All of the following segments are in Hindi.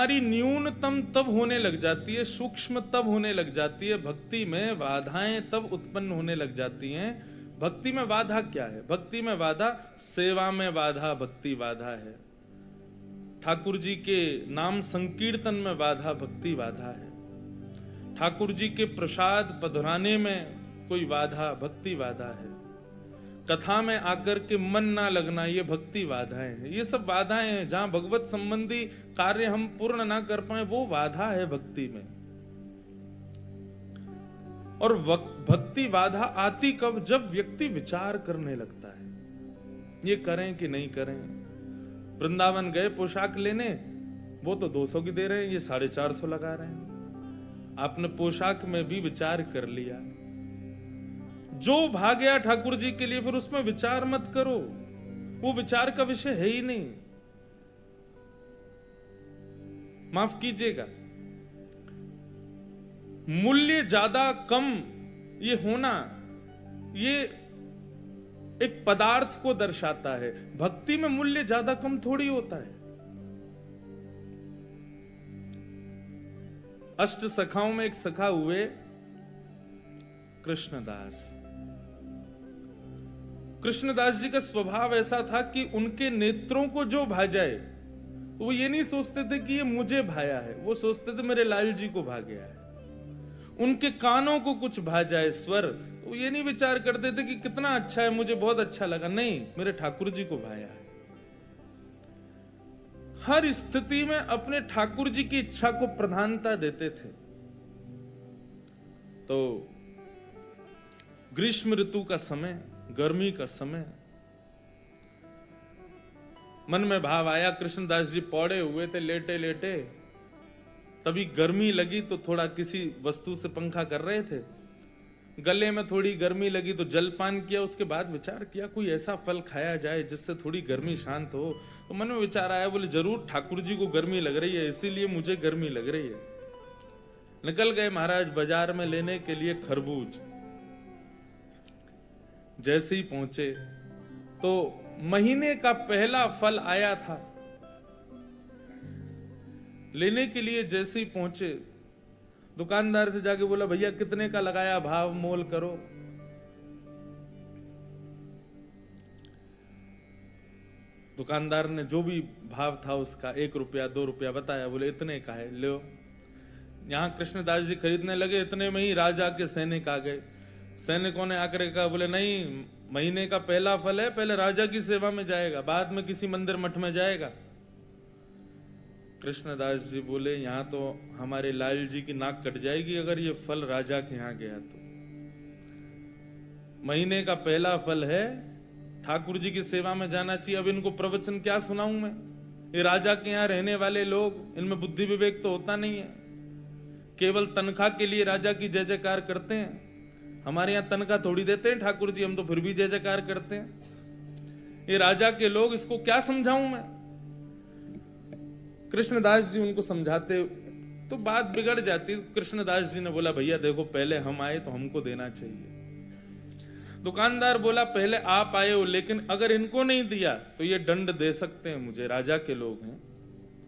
हमारी न्यूनतम तब होने लग जाती है, सूक्ष्म तब होने लग जाती है, भक्ति में बाधाएं तब उत्पन्न होने लग जाती हैं। भक्ति में बाधा क्या है? भक्ति में बाधा सेवा में बाधा, भक्ति बाधा है। ठाकुर जी के नाम संकीर्तन में बाधा, भक्ति बाधा है। ठाकुर जी के प्रसाद पधराने में कोई बाधा, भक्ति बाधा है। कथा में आकर के मन ना लगना, ये भक्ति बाधाएं हैं। ये सब बाधाएं हैं। जहां भगवत संबंधी कार्य हम पूर्ण ना कर पाए, वो बाधा है भक्ति में। और भक्ति बाधा आती कब? जब व्यक्ति विचार करने लगता है, ये करें कि नहीं करें। वृंदावन गए पोशाक लेने, वो तो 200 की दे रहे हैं, ये 450 लगा रहे हैं। आपने पोशाक में भी विचार कर लिया, जो भाग्या ठाकुर जी के लिए, फिर उसमें विचार मत करो, वो विचार का विषय है ही नहीं। माफ कीजिएगा, मूल्य ज्यादा कम ये होना, ये एक पदार्थ को दर्शाता है। भक्ति में मूल्य ज्यादा कम थोड़ी होता है। अष्ट सखाओं में एक सखा हुए कृष्णदास। कृष्णदास जी का स्वभाव ऐसा था कि उनके नेत्रों को जो भा जाए, तो वो ये नहीं सोचते थे कि ये मुझे भाया है, वो सोचते थे मेरे लाल जी को भा गया है। उनके कानों को कुछ भा जाए स्वर, वो ये नहीं विचार करते थे कि कितना अच्छा है, मुझे बहुत अच्छा लगा, नहीं, मेरे ठाकुर जी को भाया है। हर स्थिति में अपने ठाकुर जी की इच्छा को प्रधानता देते थे। तो ग्रीष्म ऋतु का समय, गर्मी का समय, मन में भाव आया, कृष्णदास जी पौड़े हुए थे लेटे लेटे, तभी गर्मी लगी तो थोड़ा किसी वस्तु से पंखा कर रहे थे, गले में थोड़ी गर्मी लगी तो जलपान किया। उसके बाद विचार किया कोई ऐसा फल खाया जाए जिससे थोड़ी गर्मी शांत हो। तो मन में विचार आया, बोले जरूर ठाकुर जी को गर्मी लग रही है, इसीलिए मुझे गर्मी लग रही है। निकल गए महाराज बाजार में लेने के लिए खरबूज। जैसे ही पहुंचे तो महीने का पहला फल आया था। लेने के लिए जैसे ही पहुंचे, दुकानदार से जाके बोला भैया कितने का लगाया, भाव मोल करो। दुकानदार ने जो भी भाव था उसका 1 रुपया 2 रुपया बताया, बोले इतने का है, लो। यहां कृष्णदास जी खरीदने लगे, इतने में ही राजा के सैनिक आ गए। सैनिकों ने आकर कहा, बोले नहीं, महीने का पहला फल है, पहले राजा की सेवा में जाएगा, बाद में किसी मंदिर मठ में जाएगा। कृष्णदास जी बोले यहां तो हमारे लाल जी की नाक कट जाएगी अगर ये फल राजा के यहां गया तो। महीने का पहला फल है, ठाकुर जी की सेवा में जाना चाहिए। अब इनको प्रवचन क्या सुनाऊं मैं? ये राजा के यहां रहने वाले लोग, इनमें बुद्धि विवेक तो होता नहीं है, केवल तनख्वाह के लिए राजा की जय जयकार करते हैं। हमारे यहां तनख्वाह थोड़ी देते हैं ठाकुर जी, हम तो फिर भी जय जयकार करते हैं। ये राजा के लोग, इसको क्या समझाऊं मैं? कृष्णदास जी उनको समझाते तो बात बिगड़ जाती। कृष्णदास जी ने बोला भैया देखो, पहले हम आए तो हमको देना चाहिए। दुकानदार बोला पहले आप आए हो, लेकिन अगर इनको नहीं दिया तो ये दंड दे सकते हैं मुझे, राजा के लोग हैं,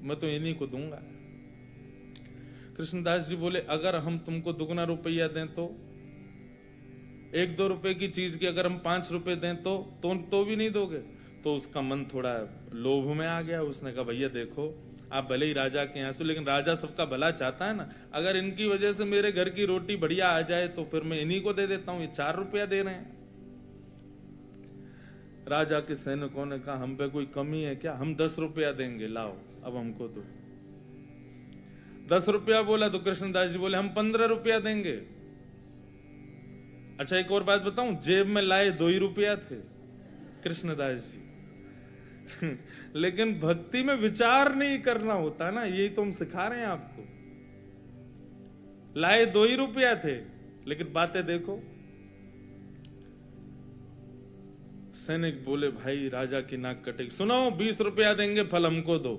मैं तो इन्हीं को दूंगा। कृष्णदास जी बोले अगर हम तुमको दुगना रुपया दें तो? 1-2 रुपए की चीज की अगर हम 5 रुपए दें तो भी नहीं दोगे? तो उसका मन थोड़ा लोभ में आ गया। उसने कहा भैया देखो, आप भले ही राजा के यहाँ से, लेकिन राजा सबका भला चाहता है ना, अगर इनकी वजह से मेरे घर की रोटी बढ़िया आ जाए तो फिर मैं इन्हीं को दे देता हूं, ये 4 रुपया दे रहे हैं। राजा के सैनिकों ने कहा हम पे कोई कमी है क्या, हम 10 रुपया देंगे, लाओ अब हमको दो। 10 रुपया बोला तो कृष्णदास जी बोले हम 15 रुपया देंगे। अच्छा एक और बात बताऊं, जेब में लाए 2 ही रुपया थे कृष्णदास जी लेकिन भक्ति में विचार नहीं करना होता ना, यही तो हम सिखा रहे हैं आपको। लाए 2 ही रुपया थे, लेकिन बातें देखो। सैनिक बोले भाई राजा की नाक कटेगी, सुनो 20 रुपया देंगे, फल हमको दो।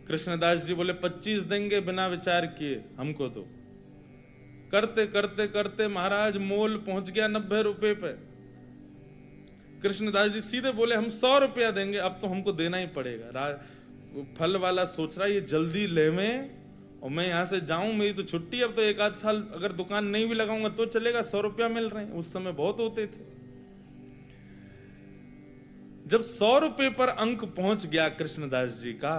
कृष्णदास जी बोले 25 देंगे, बिना विचार किए हमको दो। करते करते करते महाराज मोल पहुंच गया 90 रुपए पे। कृष्णदास जी सीधे बोले हम 100 रुपया देंगे, अब तो हमको देना ही पड़ेगा। वो फल वाला सोच रहा है ये जल्दी ले में और मैं यहां से जाऊं, मेरी तो छुट्टी, अब तो एक आध साल अगर दुकान नहीं भी लगाऊंगा तो चलेगा, 100 रुपया मिल रहे हैं, उस समय बहुत होते थे। जब 100 रुपए पर अंक पहुंच गया कृष्णदास जी का,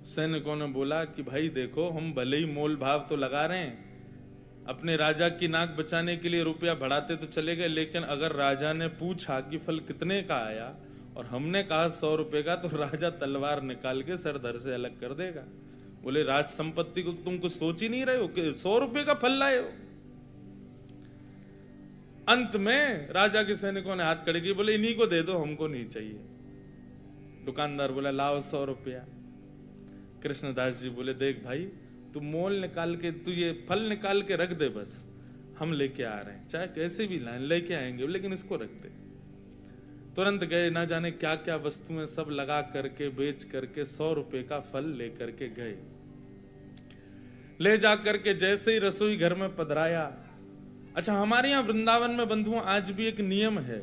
सैनिकों ने बोला कि भाई देखो, हम भले ही मोल भाव तो लगा रहे हैं, अपने राजा की नाक बचाने के लिए रुपया बढ़ाते तो चले गए, लेकिन अगर राजा ने पूछा कि फल कितने का आया और हमने कहा 100 रुपए का, तो राजा तलवार निकाल के सर धर से अलग कर देगा। बोले राज संपत्ति को तुम कुछ सोच ही नहीं रहे हो कि 100 रुपए का फल लाए हो। अंत में राजा के सैनिकों ने हाथ खड़े किए, बोले इन्हीं को दे दो, हमको नहीं चाहिए। दुकानदार बोला लाओ 100 रुपया। कृष्णदास जी बोले देख भाई, तू मोल निकाल के, तू ये फल निकाल के रख दे, बस हम लेके आ रहे हैं, चाहे कैसे भी लाएं लेके आएंगे, लेकिन इसको रख दे। तुरंत गए, ना जाने क्या क्या वस्तुएं सब लगा करके बेच करके 100 रुपए का फल लेकर के गए। ले जा करके जैसे ही रसोई घर में पधराया। अच्छा, हमारे यहां वृंदावन में बंधुओं आज भी एक नियम है,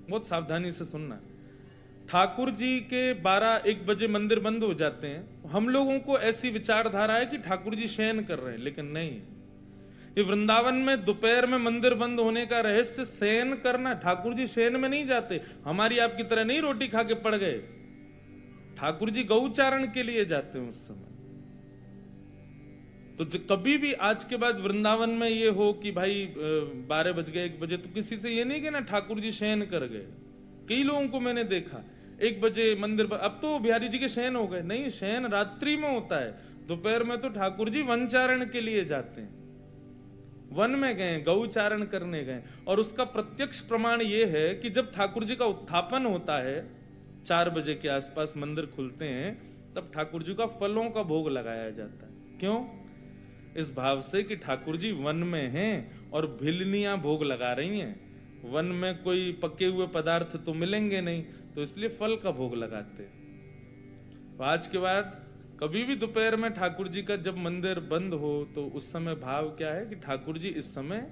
बहुत सावधानी से सुनना। ठाकुर जी के 12-1 बजे मंदिर बंद हो जाते हैं। हम लोगों को ऐसी विचारधारा है कि ठाकुर जी शयन कर रहे हैं, लेकिन नहीं। ये वृंदावन में दोपहर में मंदिर बंद होने का रहस्य शयन करना। ठाकुर जी शयन में नहीं जाते, हमारी आपकी तरह नहीं रोटी खा के पड़ गए। ठाकुर जी गौचारण के लिए जाते हैं उस समय। तो कभी भी आज के बाद वृंदावन में ये हो कि भाई 12 बज गए 1 बजे, तो किसी से ये नहीं कहना ठाकुर जी शयन कर गए। कई लोगों को मैंने देखा 1 बजे मंदिर पर, अब तो बिहारी जी के शयन हो गए। नहीं, शयन रात्रि में होता है। दोपहर में तो ठाकुर जी वनचारण के लिए जाते हैं, वन में गए, गौचारण करने गए। और उसका प्रत्यक्ष प्रमाण यह है कि जब ठाकुर जी का उत्थापन होता है, 4 बजे के आसपास मंदिर खुलते हैं, तब ठाकुर जी का फलों का भोग लगाया जाता है। क्यों? इस भाव से कि ठाकुर जी वन में हैं और भिलनियां भोग लगा रही हैं। वन में कोई पके हुए पदार्थ तो मिलेंगे नहीं, तो इसलिए फल का भोग लगाते हैं। तो आज के बाद कभी भी दोपहर में ठाकुर जी का जब मंदिर बंद हो, तो उस समय भाव क्या है कि ठाकुर जी इस समय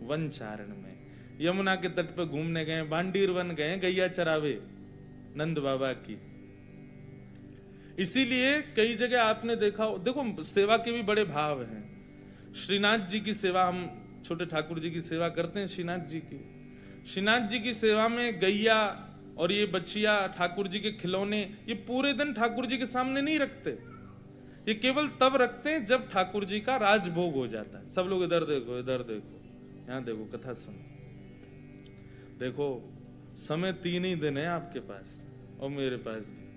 वनचारण में, यमुना के तट पर घूमने गए, बांडीर वन गए, गैया चरावे नंद बाबा की। इसीलिए कई जगह आपने देखा, देखो सेवा के भी बड़े भाव हैं। श्रीनाथ जी की सेवा, हम छोटे ठाकुर जी की सेवा करते हैं श्रीनाथ जी की। श्रीनाथ जी की सेवा में गैया और ये बछिया, ठाकुर जी के खिलौने, ये पूरे दिन ठाकुर जी के सामने नहीं रखते। ये केवल तब रखते हैं जब ठाकुर जी का राजभोग हो जाता है। सब लोग इधर देखो, इधर देखो, यहां देखो, कथा सुनो। देखो, समय 3 ही दिन है आपके पास और मेरे पास भी।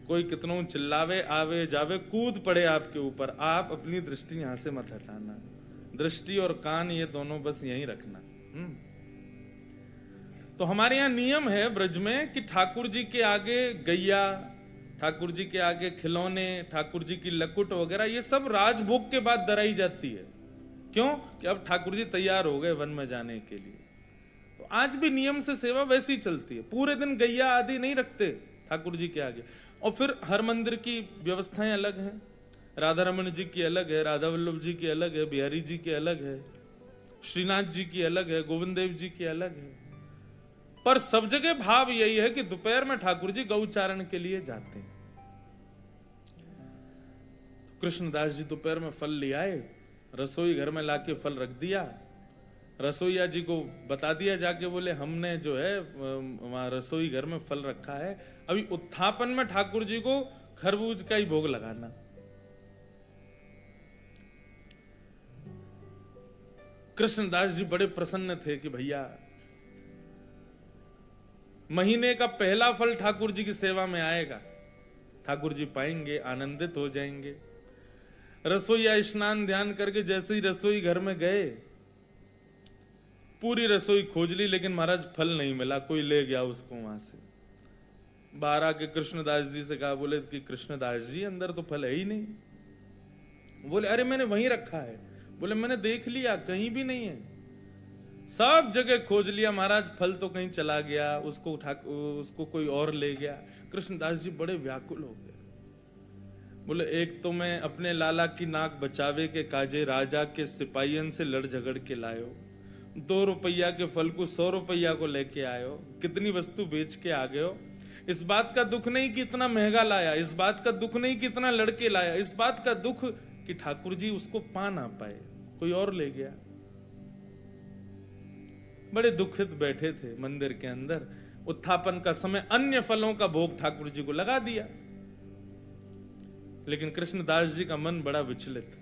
कोई कितनों चिल्लावे, आवे जावे, कूद पड़े आपके ऊपर, आप अपनी दृष्टि यहां से मत हटाना। दृष्टि और कान ये दोनों बस यहीं रखना। तो हमारे यहां नियम है ब्रज में कि ठाकुर जी के आगे गैया, ठाकुर जी के आगे खिलौने, ठाकुर जी की लकुट वगैरह, ये सब राजभोग के बाद दराई जाती है। क्यों? कि अब ठाकुर जी तैयार हो गए वन में जाने के लिए। तो आज भी नियम से सेवा वैसी चलती है। पूरे दिन गैया आदि नहीं रखते ठाकुर जी के आगे। और फिर हर मंदिर की व्यवस्थाएं अलग हैं। राधा रमन जी की अलग है, राधा वल्लभ जी की अलग है, बिहारी जी की अलग है, श्रीनाथ जी की अलग है, गोविंद देव जी की अलग है। पर सब जगह भाव यही है कि दोपहर में ठाकुर जी गौचारण के लिए जाते हैं। कृष्णदास जी दोपहर में फल ले आए, रसोई घर में लाके फल रख दिया। रसोईया जी को बता दिया जाके, बोले हमने जो है वहां रसोई घर में फल रखा है, अभी उत्थापन में ठाकुर जी को खरबूज का ही भोग लगाना। कृष्णदास जी बड़े प्रसन्न थे कि भैया महीने का पहला फल ठाकुर जी की सेवा में आएगा, ठाकुर जी पाएंगे, आनंदित हो जाएंगे। रसोईया स्नान ध्यान करके जैसे ही रसोई घर में गए, पूरी रसोई खोज ली, लेकिन महाराज फल नहीं मिला, कोई ले गया उसको वहां से। बाहर आके कृष्णदास जी से कहा, बोले कि कृष्णदास जी अंदर तो फल है ही नहीं। बोले अरे मैंने वहीं रखा है। बोले मैंने देख लिया, कहीं भी नहीं है, सब जगह खोज लिया महाराज, फल तो कहीं चला गया, उसको कोई और ले गया। कृष्णदास जी बड़े व्याकुल हो गए। बोले एक तो मैं अपने लाला की नाक बचावे के काजे राजा के सिपाहियन से लड़ झगड़ के लायो, 2 रुपया के फल को 100 रुपया को लेके आयो, कितनी वस्तु बेच के आ गए हो। इस बात का दुख नहीं कि इतना महंगा लाया, इस बात का दुख नहीं कि इतना लड़के लाया, इस बात का दुख कि ठाकुर जी उसको पा ना पाए, कोई और ले गया। बड़े दुखित बैठे थे मंदिर के अंदर। उत्थापन का समय अन्य फलों का भोग ठाकुर जी को लगा दिया, लेकिन कृष्णदास जी का मन बड़ा विचलित।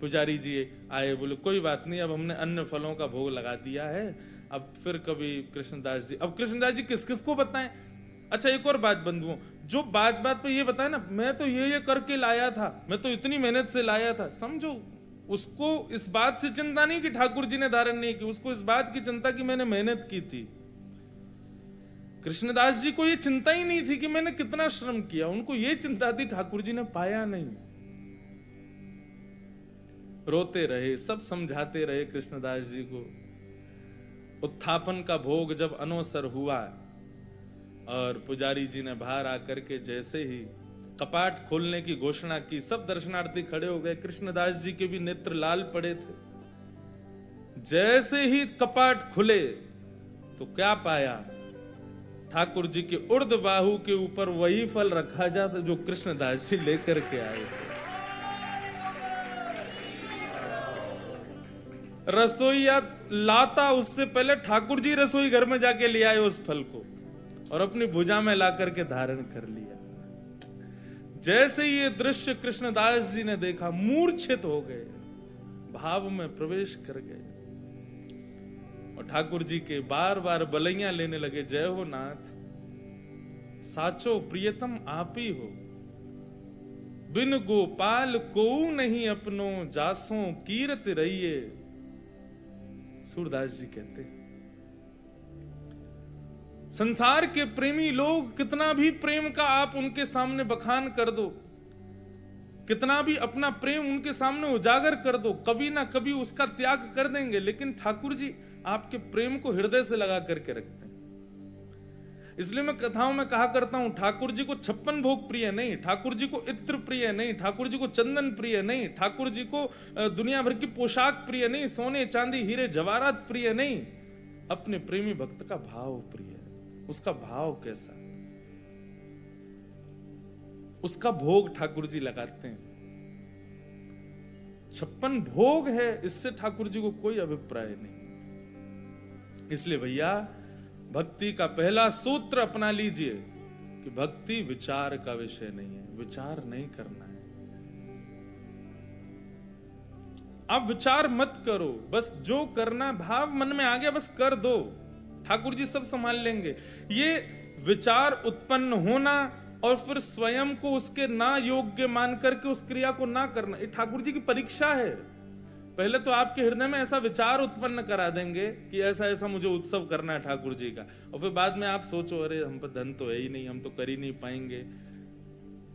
पुजारी जी आए, बोले कोई बात नहीं, अब हमने अन्य फलों का भोग लगा दिया है, अब फिर कभी कृष्णदास जी, अब कृष्णदास जी किस किस को बताएं। अच्छा एक और बात बंधुओं, जो बात बात पे ये बताए ना, मैं तो ये करके लाया था, मैं तो इतनी मेहनत से लाया था, समझो उसको इस बात से चिंता नहीं कि ठाकुर जी ने धारण नहीं की, उसको इस बात की चिंता कि मैंने मेहनत की थी। कृष्णदास जी को ये चिंता ही नहीं थी कि मैंने कितना श्रम किया, उनको ये चिंता थी ठाकुर जी ने पाया नहीं। रोते रहे, सब समझाते रहे कृष्णदास जी को। उत्थापन का भोग जब अनोसर हुआ और पुजारी जी ने बाहर आकर के जैसे ही कपाट खोलने की घोषणा की, सब दर्शनार्थी खड़े हो गए। कृष्णदास जी के भी नेत्र लाल पड़े थे। जैसे ही कपाट खुले तो क्या पाया, ठाकुर जी के उर्ध बाहु के ऊपर वही फल रखा जाता जो कृष्णदास जी लेकर के आए थे। रसोईया लाता उससे पहले ठाकुर जी रसोई घर में जाके ले आए उस फल को और अपनी भुजा में ला करके धारण कर लिया। जैसे ही ये दृश्य कृष्णदास जी ने देखा, मूर्छित हो गए, भाव में प्रवेश कर गए और ठाकुर जी के बार बार बलैया लेने लगे। जय हो नाथ, साचो प्रियतम आप ही हो, बिन गोपाल को नहीं अपनो, जासों कीरत रहिए। सूरदास जी कहते हैं संसार के प्रेमी लोग कितना भी प्रेम का आप उनके सामने बखान कर दो, कितना भी अपना प्रेम उनके सामने उजागर कर दो, कभी ना कभी उसका त्याग कर देंगे। लेकिन ठाकुर जी आपके प्रेम को हृदय से लगा करके रखते हैं। इसलिए मैं कथाओं में कहा करता हूं, ठाकुर जी को 56 भोग प्रिय नहीं, ठाकुर जी को इत्र प्रिय नहीं, ठाकुर जी को चंदन प्रिय नहीं, ठाकुर जी को दुनिया भर की पोशाक प्रिय नहीं, सोने चांदी हीरे जवाहरात प्रिय नहीं। अपने प्रेमी भक्त का भाव प्रिय है। उसका भाव कैसा, उसका भोग ठाकुर जी लगाते हैं। 56 भोग है, इससे ठाकुर जी को कोई अभिप्राय नहीं। इसलिए भैया भक्ति का पहला सूत्र अपना लीजिए कि भक्ति विचार का विषय नहीं है, विचार नहीं करना है। आप विचार मत करो, बस जो करना भाव मन में आ गया बस कर दो, ठाकुर जी सब संभाल लेंगे। ये विचार उत्पन्न होना और फिर स्वयं को उसके ना योग्य मान करके उस क्रिया को ना करना, ये ठाकुर जी की परीक्षा है। पहले तो आपके हृदय में ऐसा विचार उत्पन्न करा देंगे कि ऐसा ऐसा मुझे उत्सव करना है ठाकुर जी का, और फिर बाद में आप सोचो अरे हम पर धन तो है ही नहीं, हम तो कर ही नहीं पाएंगे।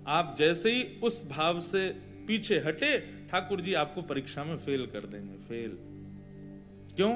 आप जैसे ही उस भाव से पीछे हटे, ठाकुर जी आपको परीक्षा में फेल कर देंगे। फेल क्यों?